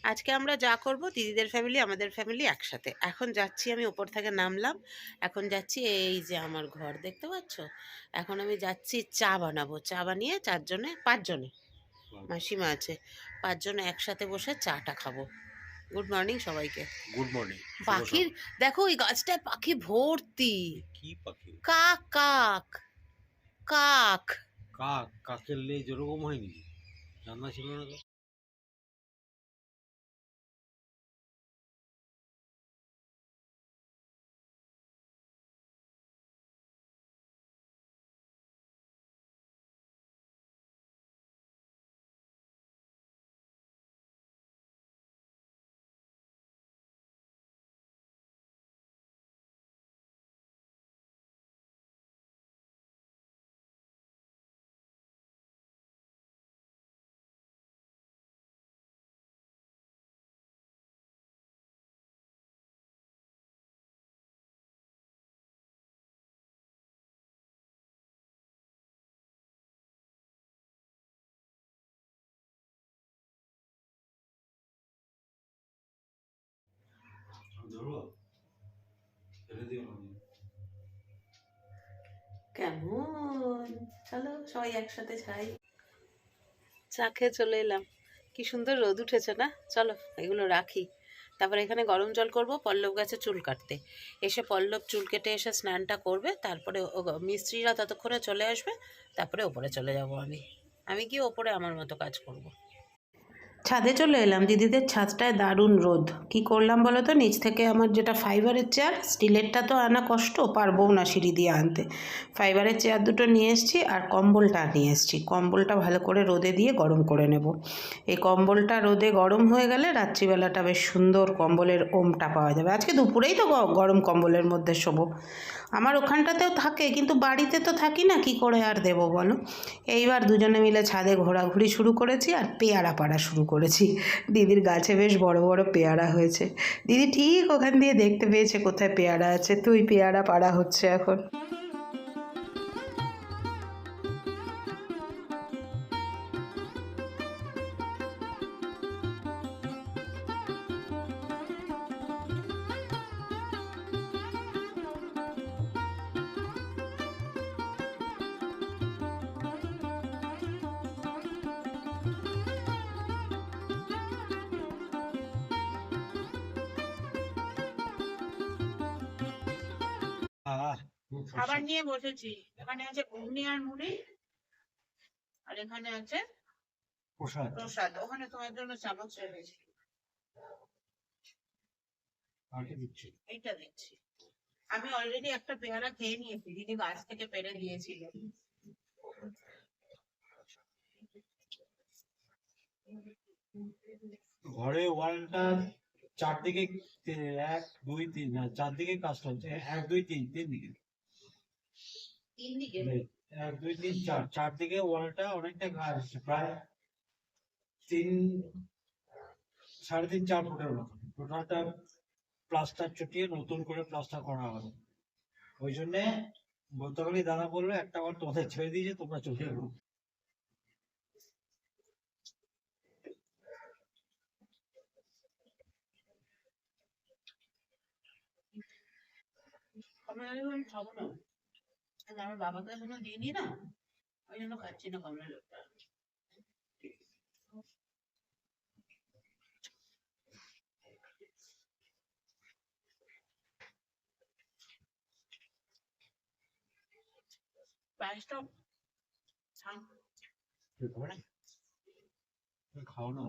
আজকে আমরা যা করব দিদিদের ফ্যামিলি আমাদের ফ্যামিলি একসাথে। এখন যাচ্ছি, আমি ওপর থেকে নামলাম, এখন যাচ্ছি এই যে আমার ঘর দেখতে পাচ্ছ। এখন আমি যাচ্ছি চা বানাবো, চা বানিয়ে চারজনে পাঁচজনে মাসিমা আছে, পাঁচজনে একসাথে বসে চাটা খাবো। গুড মর্নিং সবাইকে। Good morning. পাখির দেখো, ওই গাছটায় পাখি ভর্তি। কি পাখি? কাক কাক কাক। কাক? কাকের লেজ ওরকম হয়নি, জানা ছিল না তো। কেমন, চলো সবাই একসাথে খাই। চা খেয়ে চলে এলাম। কি সুন্দর রোদ উঠেছে না? চলো এগুলো রাখি, তারপরে এখানে গরম জল করব পল্লব গাছে চুল কাটতে। এসে পল্লব চুল কেটে এসে স্নানটা করবে, তারপরে মিস্ত্রিরা ততক্ষণে চলে আসবে, তারপরে ওপরে চলে যাব। আমি গিয়ে ওপরে আমার মতো কাজ করব। ছাদে চলে এলাম, দিদিদের ছাদটায় দারুণ রোদ। কি করলাম বলো তো, নিচ থেকে আমার যেটা ফাইবারের চেয়ার, স্টিলেরটা তো আনা কষ্ট, পারবো না সিঁড়ি দিয়ে আনতে। ফাইবারের চেয়ার দুটো নিয়ে এসেছি, আর কম্বলটা নিয়ে এসেছি। কম্বলটা ভালো করে রোদে দিয়ে গরম করে নেব। এই কম্বলটা রোদে গরম হয়ে গেলে রাত্রিবেলাটা বেশ সুন্দর কম্বলের ওমটা পাওয়া যাবে। আজকে দুপুরেই তো গরম কম্বলের মধ্যে শোবো। আমার ওখানটাতেও থাকে, কিন্তু বাড়িতে তো থাকি না, কি করে আর দেবো বলো। এইবার দুজনে মিলে ছাদে ঘোরাঘুরি শুরু করেছি, আর পেয়ারা পাড়া শুরু করেছি। দিদির গাছে বেশ বড় বড় পেয়ারা হয়েছে। দিদি ঠিক ওখান দিয়ে দেখতে পেয়েছে কোথায় পেয়ারা আছে, তো ওই পেয়ারা পাড়া হচ্ছে এখন। খাবার নিয়ে বসেছি, এখানে আছে ঘুগনি আর মুড়ি, আর এখানে আছে প্রসাদ। প্রসাদ। ওখানে তোমার জন্য চামচ রেখেছি, এইটা দিচ্ছি। আমি অলরেডি একটা পেয়ারা খেয়ে নিয়েছি, দিদি গাছ থেকে পেরে দিয়েছিল। ঘরে ওয়ালটা চারদিকে, 1 2 3 চারদিকে কাজ চলছে। 1 2 3 3 দিকে, তিন দিকে 1 2 3 4 চারদিকে ওয়ালটা অনেকটা কাজ, প্রায় 3 3.5 4 ফুটের মতো। টোটালটা প্লাস্টার চটিয়ে নতুন করে প্লাস্টার করা হবে। ওই জন্যে গতকালই দাদা বললো একটা বার তোমাদের ছেড়ে দিয়েছে, তোমরা চলে যাবো। আমি খাবো না, আমার বাবাকে এখনো দিইনি না, ওই জন্য খাচ্ছি না কমলা লেবুটা। পায়েসটা খাও না।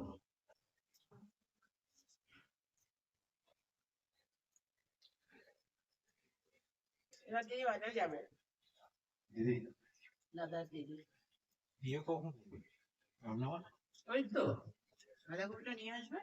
এবার দিদি বাজারে যাবে, দিদি দাদা দিদি। বিয়ে কখন করবে? রান্না ওই তো বাঁধাকপিটা নিয়ে আসবে।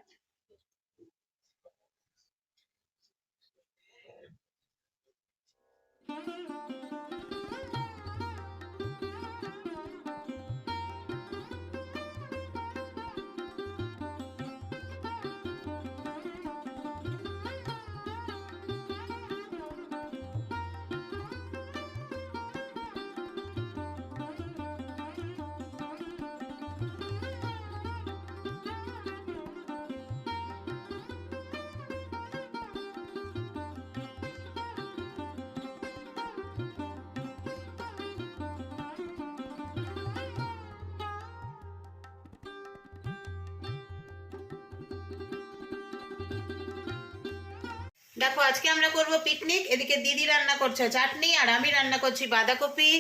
দেখো আজকে আমরা করব পিকনিক। এদিকে দিদি রান্না করছে চাটনি, আর আমি রান্না করছি বাঁধাকপি,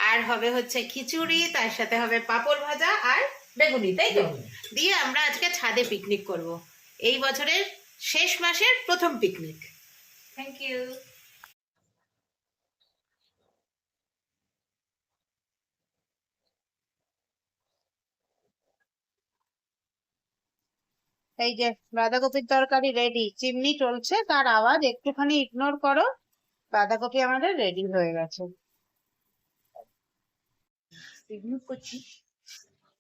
আর হবে হচ্ছে খিচুড়ি, তার সাথে হবে পাঁপড় ভাজা আর বেগুনি, তাই তো? দিয়ে আমরা আজকে ছাদে পিকনিক করব, এই বছরের শেষ মাসের প্রথম পিকনিক। Thank you. এই যে বাঁধাকপির তরকারি রেডি, চিমনি চলছে, তার আওয়াজ একটুখানি ইগনোর করো। বাঁধাকপি আমাদের রেডি হয়ে গেছে। পিকনিক করছি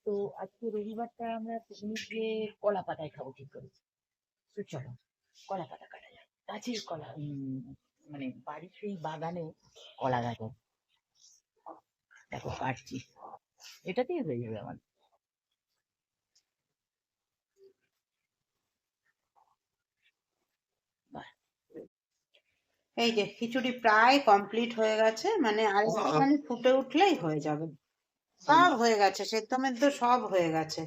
তো আজকে রবিবারটা আমরা পিকনিক গিয়ে কলা পাতায় খাবো ঠিক করেছি। তো চলো কলা পাতা কাটা যায়, গাছের কলা, মানে বাড়ির সেই বাগানে কলা গাছ আছে। দেখো কাটছি, এটাতেই হয়ে যাবে আমার। এই যে খিচুড়ি প্রায় কমপ্লিট হয়ে গেছে, মানে আর একটুখানি ফুটে উঠলেই হয়ে যাবে। সব হয়ে গেছে, সেদ্ধ মেদ্ধ সব হয়ে গেছে,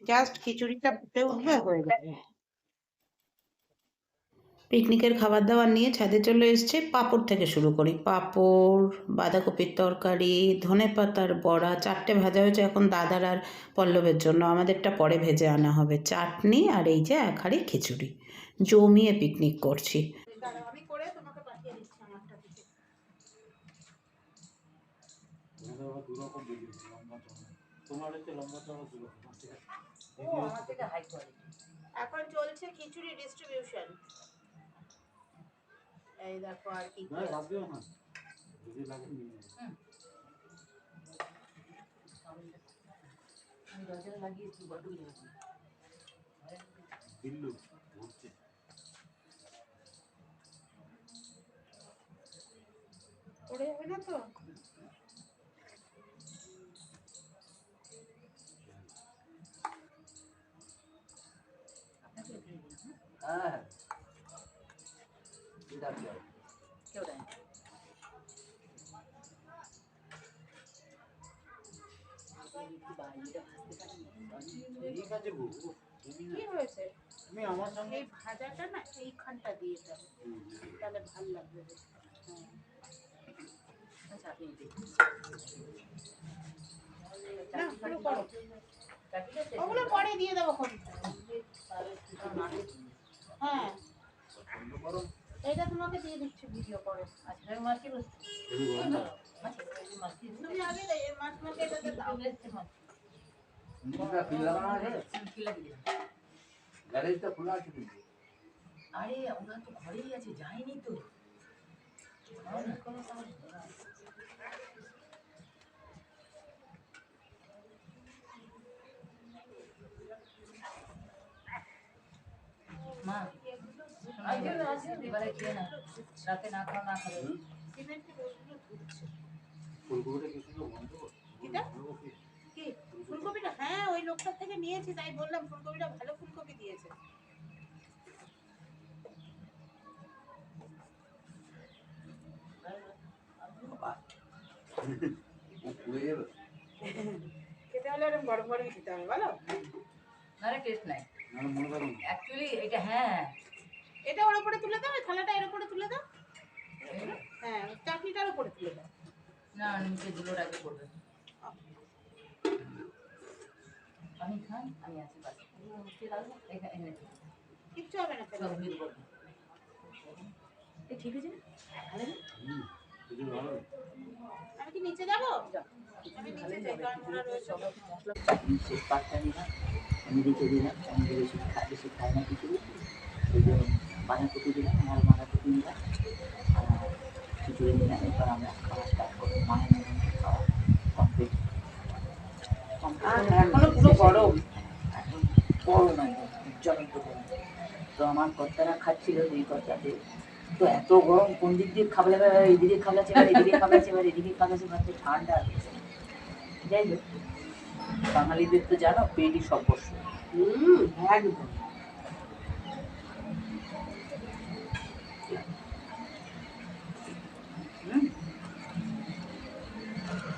জাস্ট খিচুড়িটা ফুটে উঠবে হয়ে যাবে। পিকনিকের খাবার দাবার নিয়ে ছাদে চলে এসেছে। পাঁপড় থেকে শুরু করি, পাঁপড়, বাঁধাকপির তরকারি, ধনেপাতার বড়া, 4টে ভাজা হয়েছে এখন দাদার আর পল্লবের জন্য, আমাদেরটা পরে ভেজে আনা হবে, চাটনি, আর এই যে এক হাঁড়ি খিচুড়ি। জমিয়ে পিকনিক করছি। আমি করে তোমাকে পাঠিয়ে দিচ্ছি আমারটা থেকে। এখন চলছে খিচুড়ি ডিস্ট্রিবিউশন। এই দেখো আর কি পড়ে যাবে না তো? কি হয়েছে? এই ভাজাটা না এইখানটা দিয়ে দাও, তাহলে ভাল লাগবে। ওগুলো পরে দিয়ে দেবো। হ্যাঁ এটা তোমাকে দিয়ে দিচ্ছি ভিডিও করে। তুমি আগে মাছ মাকে এটাতে দাও। আরে ওরা তো ঘরেই আছে, যায়নি তো। মা এবারে খেয়ে না, রাতে না খাও, না খাবে। ফুলকপিটা হ্যাঁ ওই লোকটার থেকে নিয়েছি, তাই বললাম ফুলকপিটা ভালো ফুলকপি দিয়েছে। খেতে হলে এরকম গরম গরমই খেতে হবে, বলো? না টেস্ট নাই অ্যাকচুয়ালি এটা। হ্যাঁ এটা ওর উপরে তুলে দাও, থালাটা এর উপরে তুলে দাও। হ্যাঁ চাটনিটার উপরে তুলে দাও। না নিচে দুলোর আগে করবে। আমি খাই, আমি আছি পাশে। এখানে কিচ্ছু হবে না, সব মিল করবে। ঠিক আছে আমি কি নিচে যাবো? আমি নিচে যাই, কারণ ওরা রয়েছে। আমি দিতে দিলাম, আমি বেশি খাই না কিছু। ওই যে বাঁধাকপি দিলাম, আমার বাঁধাকপি দিলাম, খিচুড়ি দিলাম। এবার আমরা খাওয়া স্টার্ট করবো। মায়ের খাওয়া কমপ্লিট। এখনো পুরো গরম, একদম গরম, একদম জ্বলন্ত গরম। তো আমার কর্তারা খাচ্ছিল, যেই কর্তাতে তো এত গরম, কোন দিক দিয়ে খাবলা, এদিকে খাবলাচ্ছে, এবার এদিকে খাবলাচ্ছে, এবার এদিকে খাবলাচ্ছে, ভাবছে ঠান্ডা। যাই হোক, বাঙালিদের তো জানো পেটই সর্বস্ব। একদম।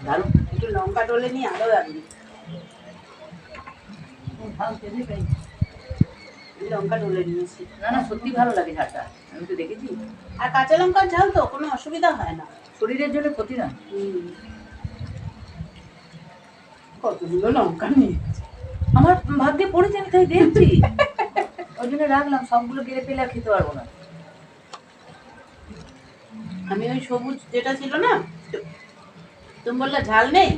দারুণ। একটু লঙ্কা টলে নিয়ে আরো দারুণ। লঙ্কা ঢেলে নিয়েছি। না না, সত্যি ভালো লাগে ঝালটা, আমি তো দেখেছি। আর কাঁচা লঙ্কার ঝাল তো কোনো অসুবিধা হয় না। শরীরের জন্য ক্ষতি না। কতগুলো লঙ্কা নিয়ে আমার ভাগ্যে পড়েছে, আমি তাই দেখছি। ওই জন্য রাখলাম, সবগুলো গেলে পেলে আর খেতে পারবো না। আমি ওই সবুজ যেটা ছিল না, তুমি বললে ঝাল নেই,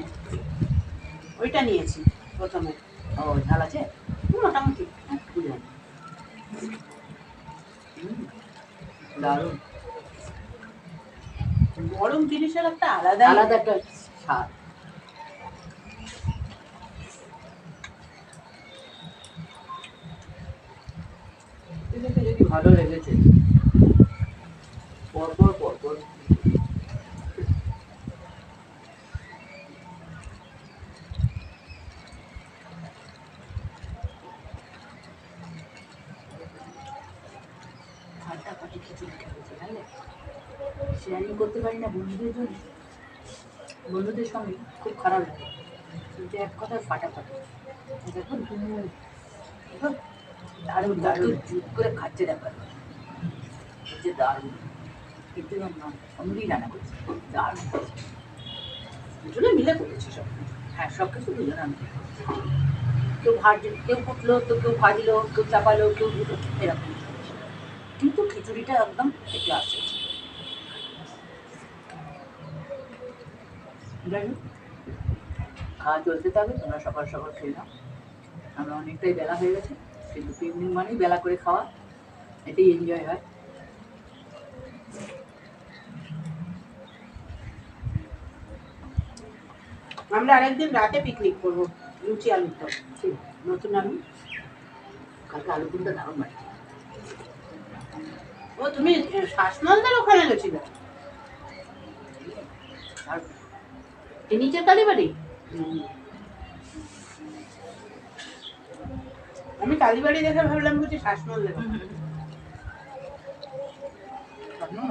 ওইটা নিয়েছি প্রথমে। ও ঝাল আছে মোটামুটি বুঝলাম। দারুণ গরম জিনিসের একটা আলাদা আলাদা একটা স্বাদ। এটাতে যদি ভালো লেগেছে, পরপর পরপর ফাটাফাটি খিচুড়ি খেয়েছে, জানলে শেয়ারিং করতে পারি না বন্ধুদের জন্য, বন্ধুদের সঙ্গে খুব খারাপ লাগে, কিন্তু এক কথায় ফাটাফাটি। দেখুন তুমি দারুণ দারুণ জুত করে খাচ্ছে, ব্যাপার হচ্ছে দারুণ। কিন্তু অন্যদিন রান্না করছি, দারুণ হয়েছে। দুজনে মিলে করেছি সব। হ্যাঁ, সব কিছু দুজন আমি কেউ কেউ কুটলো, তো কেউ ভাজলো, কেউ চাপালো, কেউ দুটো, এরকম। কিন্তু খিচুড়িটা একদম ক্লাস হয়েছে। যাই হোক, খাওয়া চলতে থাকবে, তোমরা সকাল সকাল খেয়ে নাও। আমরা অনেকটাই বেলা হয়ে গেছে, কিন্তু পিকনিক মানেই বেলা করে খাওয়া, এটাই এনজয় হয়। আমরা আরেকদিন রাতে পিকনিক করবো, লুচি আলুর দম, ঠিক, নতুন আলু। কালকে আলু পুরটা দারুণ বাড়ছে। ও তুমি শ্বাসনন্দের ওখানে গেছিলে? আর এই নিচে কালীবাড়ি? আমি কালীবাড়ি দেখে ভাবলাম বুঝি শ্বাসনন্দের।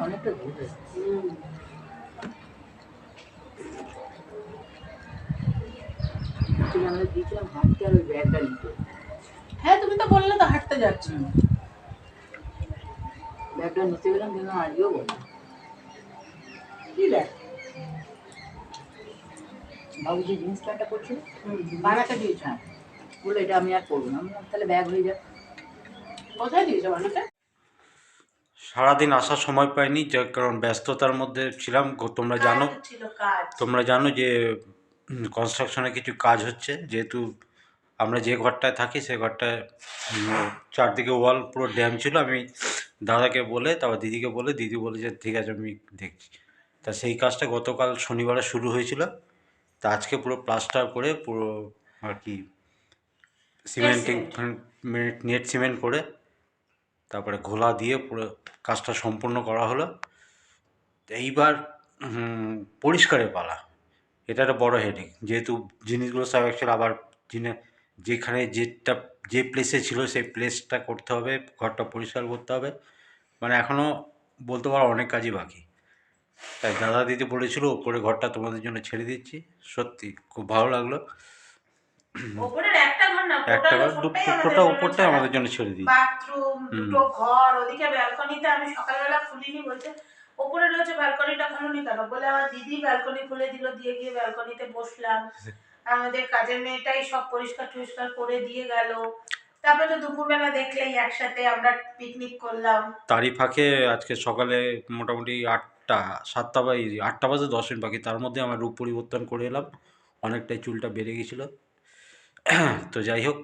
অনেকটা ঘুরে আমরা দিয়েছিলাম হাঁটতে, আর ওই ব্যাগটা নিতে। হ্যাঁ তুমি তো বললে তো হাঁটতে যাচ্ছি। ব্যাগটা নিতে গেলাম, কিন্তু আজকেও বললাম কি ব্যাগ? বাবু যে জিন্স প্যান্টটা করছিল বানাতে দিয়েছ? হ্যাঁ, বলে এটা আমি আর করবো না। আমি বললাম, তাহলে ব্যাগ হয়ে যাক। কোথায় দিয়েছো বানাতে? সারাদিন আসার সময় পাইনি, যার কারণ ব্যস্ততার মধ্যে ছিলাম। ছিল কাজ। তোমরা জানো যে কনস্ট্রাকশনে কিছু কাজ হচ্ছে, যেহেতু আমরা যে ঘরটায় থাকি সেই ঘরটায় চারদিকে ওয়াল পুরো ড্যাম ছিল। আমি দাদাকে বলে, তারপর দিদিকে বলে, দিদি বলে যে ঠিক আছে আমি দেখছি। তা সেই কাজটা গতকাল শনিবারে শুরু হয়েছিল। তা আজকে পুরো প্লাস্টার করে, পুরো আর কি সিমেন্টিং, নেট সিমেন্ট করে, তারপরে ঘোলা দিয়ে পুরো কাজটা সম্পূর্ণ করা হলো। এইবার পরিষ্কারের পালা। এটা একটা বড় হেডেক, যেহেতু জিনিসগুলো সব অ্যাকচুয়ালি আবার যেখানে যে প্লেসে ছিল সেই প্লেসটা করতে হবে, ঘরটা পরিষ্কার করতে হবে। মানে এখনও বলতে পারো অনেক কাজই বাকি। তাই দাদা দিদি বলেছিল ওপরে ঘরটা তোমাদের জন্য ছেড়ে দিচ্ছি। সত্যি খুব ভালো লাগলো। ওপরের একটা ঘর না, একটা ঘর, দুটোটা উপরটাই আমাদের জন্য ছেড়ে দিই। বাথরুম, দুটো ঘর, ওদিকে ব্যালকনিতে আমি সকালবেলা খুলিনি, বলছে ওপরে রয়েছে ব্যালকনিটা খুলুনি কেন? বলে আমার দিদি ব্যালকনি খুলে দিল, দিয়ে গিয়ে ব্যালকনিতে বসলাম। আমাদের কাজের মেয়েটাই সব পরিষ্কার টরিষ্কার করে দিয়ে গেল। তারপরে তো দুপুরবেলা দেখলেই একসাথে আমরা পিকনিক করলাম। তারই ফাঁকে আজকে সকালে মোটামুটি 8টা বাজে 10 মিনিট বাকি, তার মধ্যে আমার রূপ পরিবর্তন করে এলাম। অনেকটাই চুলটা বেড়ে গেছিলো। তো যাই হোক,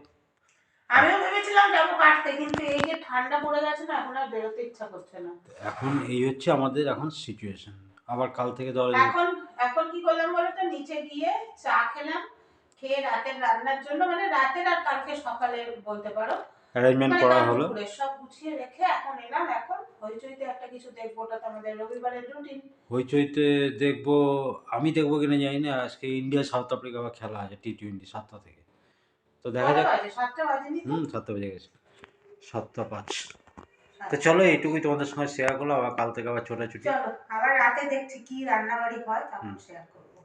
আমিও ভেবেছিলাম যাবো কাটতে, কিন্তু এই যে ঠান্ডা পড়ে গেছে না, এখন আর বেরোতে ইচ্ছা করছে না। এখন এই হচ্ছে আমাদের এখন সিচুয়েশন। আবার কাল থেকে ধরো এখন কি করলাম বলতো, নিচে গিয়ে চা খেলাম, খেয়ে রাতের রান্নার জন্য, মানে রাতের আর কালকে সকালে বলতে পারো অ্যারেঞ্জমেন্ট করা হলো। সব গুছিয়ে রেখে এখন এলাম। এখন হইচইতে একটা কিছু দেখবো, ওটা তো আমাদের রবিবারের রুটিন। হইচইতে দেখবো, আমি দেখবো কিনা জানি না। আজকে ইন্ডিয়া সাউথ আফ্রিকা আবার খেলা আছে, T20 7টা থেকে। তো দেখা যাক। 7টা বাজেনি তো? 7টা বেজে গেছে, 7টা 5। তো চলো, এইটুকুই তোমাদের সঙ্গে শেয়ার করলাম। আবার কাল থেকে আবার ছোটাছুটি। চলো আবার রাতে দেখছি কি রান্নাবাড়ি হয়, তখন শেয়ার করবো।